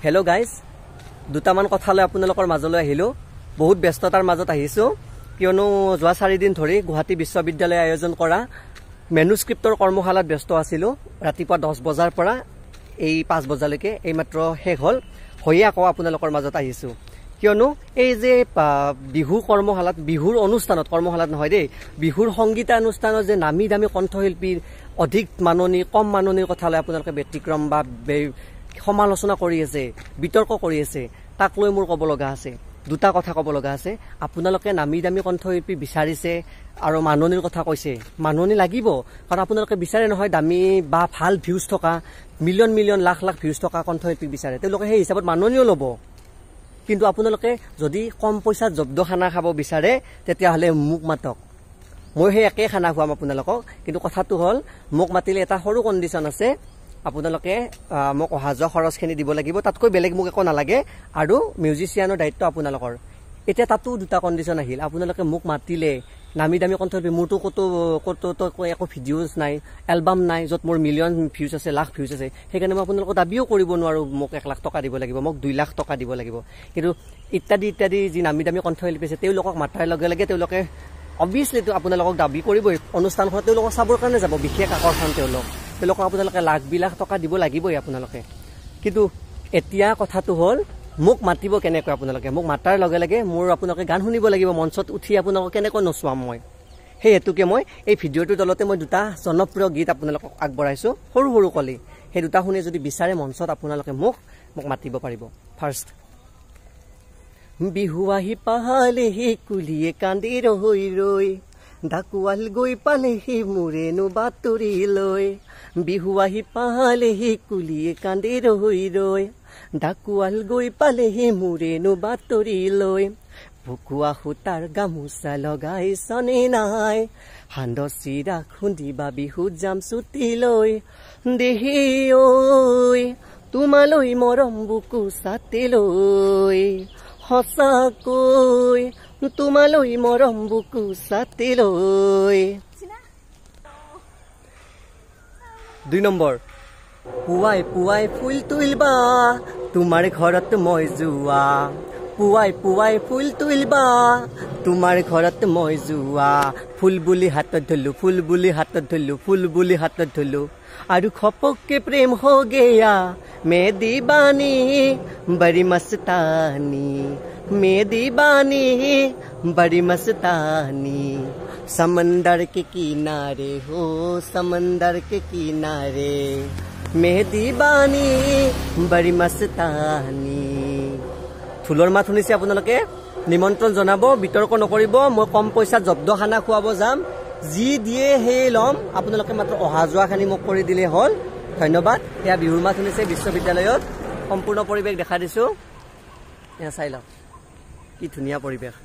Hello' guys, দুটামান কথালৈ আপোনালোকৰ মাজলৈ আহিলোঁ। বহুত ব্যস্ততাৰ মাজত আহিছোঁ, কিয়নো যোৱা 4 দিন ধৰি গুৱাহাটী বিশ্ববিদ্যালয়ে আয়োজন কৰা মেনুস্ক্ৰিপ্টৰ কৰ্মশালাত ব্যস্ত আছিলোঁ। ৰাতিপুৱা 10 বজাৰ পৰা এই 5 বজালৈকে এইমাত্ৰ শেষ হ'ল। হৈয়ে আকৌ আপোনালোকৰ মাজত আহিছোঁ, কিয়নো এই যে বিহু কৰ্মশালাত, বিহুৰ অনুষ্ঠানত, কৰ্মশালাত নহয় দেই, বিহুৰ সংগীতানুষ্ঠানত যে নামী দামী কণ্ঠশিল্পীৰ অধিক মাননি কম মাননিৰ কথালৈ আপোনালোকে ব্যতিক্ৰম বা সমালোচনা কৰি আছে, বিতৰ্ক কৰি আছে, তাক লৈ মোৰ ক'ব লগা আছে। দুটা কথা ক'ব লগা আছে। আপোনালোকে নামী দামী কণ্ঠশিল্পী বিচাৰিছে আৰু মাননিৰ কথা কৈছে। মাননি লাগিব, কাৰণ আপোনালোকে বিচাৰে নহয় দামী বা ভাল ভিউজ থকা, million million lakh lakh views থকা কণ্ঠশিল্পী বিচাৰে। তেওঁলোকে সেই হিচাপত মাননিও ল'ব। কিন্তু আপোনালোকে যদি কম পইচাত জব্দ খানা খাব বিচাৰে, তেতিয়াহ'লে মোক মাতক, মই সেই একেই খানা খুৱাম আপোনালোকক। কিন্তু কথাটো হ'ল, মোক মাতিলে এটা সৰু কণ্ডিশ্যন আছে, আপোনালোকে মোক অহা যোৱা খৰচখিনি দিব লাগিব, তাতকৈ বেলেগ মোক একো নালাগে। আৰু মিউজিচিয়ানৰ দায়িত্ব আপোনালোকৰ। এতিয়া তাতো দুটা কণ্ডিশ্যন আহিল। আপোনালোকে মোক মাতিলে, নামী দামী কণ্ঠশিল্পী, মোৰতো ক'তো একো ভিডিঅ'জ নাই, এলবাম নাই য'ত মোৰ মিলিয়ন ভিউজ আছে, লাখ ভিউজ আছে। সেইকাৰণে মই আপোনালোকক দাবীও কৰিব নোৱাৰোঁ মোক 1 লাখ টকা দিব লাগিব, মোক 2 লাখ টকা দিব লাগিব। কিন্তু ইত্যাদি ইত্যাদি যি নামী দামী কণ্ঠশিল্পী আছে, তেওঁলোকক মাতাৰ লগে লগে তেওঁলোকে অবভিয়াছলি আপোনালোকক দাবী কৰিবই। অনুষ্ঠানখনত তেওঁলোকক চাবৰ কাৰণে যাব, বিশেষ আকৰ্ষণ তেওঁলোকক আপোনালোকে লাখ বিলাক টকা দিব লাগিবই আপোনালোকে। কিন্তু এতিয়া কথাটো হ'ল, মোক মাতিব কেনেকৈ আপোনালোকে? মোক মাতাৰ লগে লগে মোৰ আপোনালোকে গান শুনিব লাগিব, মঞ্চত উঠি আপোনালোকক কেনেকৈ নচুৱাম মই। সেই হেতুকে মই এই ভিডিঅ'টোৰ তলতে মই দুটা জনপ্ৰিয় গীত আপোনালোকক আগবঢ়াইছোঁ, সৰু সৰু কলি। সেই দুটা শুনি যদি বিচাৰে মঞ্চত আপোনালোকে মোক মাতিব পাৰিব। ফাৰ্ষ্ট, বিহু আহি পালেহি কুলিয়ে কান্দি ৰৈ ৰৈ, ঢাকুৱাল গৈ পালেহি মোৰেনো বাতৰি লৈ। বিহু আহি পালেহি কুলিয়ে কান্দি ৰৈ ৰৈ, ঢাকুৱাল গৈ পালেহি মোৰেনো বাতৰি লৈ। ভুকুৱা সূতাৰ গামোচা লগাই চনে নাই, সান্দ চিৰা খুন্দিবা বিহুত যাম ছুটি লৈ। দেহি ঐ তোমালৈ মৰম বুকু ছাতি লৈ, সঁচাকৈ তোমালৈ মৰম বুকু ছাতি লৈ। 2 নম্বৰ, পুৱাই পুৱাই ফুল তুলিবা তোমাৰ ঘৰত মই যোৱা, পুৱাই পুৱাই ফুল তুলিবা তোমাৰ ঘৰত মই যোৱা। ফুল বুলি হাতত ধৰিলো, ফুল বুলি হাতত ধৰিলো, ফুল বুলি হাতত ধৰিলো, আৰু খপককে প্ৰেম হৈ গয়া মে দিবানী বড়ি মস্তানী, মে দিবানী बड़ी मस्तानी। समंदर के किनारे हो, समंदर के किनारे मेहदी बानी बड़ी मस्तानी। ফুলৰ মাত শুনিছে আপোনালোকে? নিমন্ত্ৰণ জনাব, বিতৰ্ক নকৰিব। মই কম পইচাত জব্দ খানা খুৱাব যাম, যি দিয়ে সেই ল'ম। আপোনালোকে মাত্ৰ অহা যোৱাখিনি মোক কৰি দিলে হ'ল। ধন্যবাদ। এয়া বিহুৰ মাত শুনিছে বিশ্ববিদ্যালয়ত। সম্পূৰ্ণ পৰিৱেশ দেখা দিছোঁ, এয়া চাই লওক, কি ধুনীয়া পৰিৱেশ।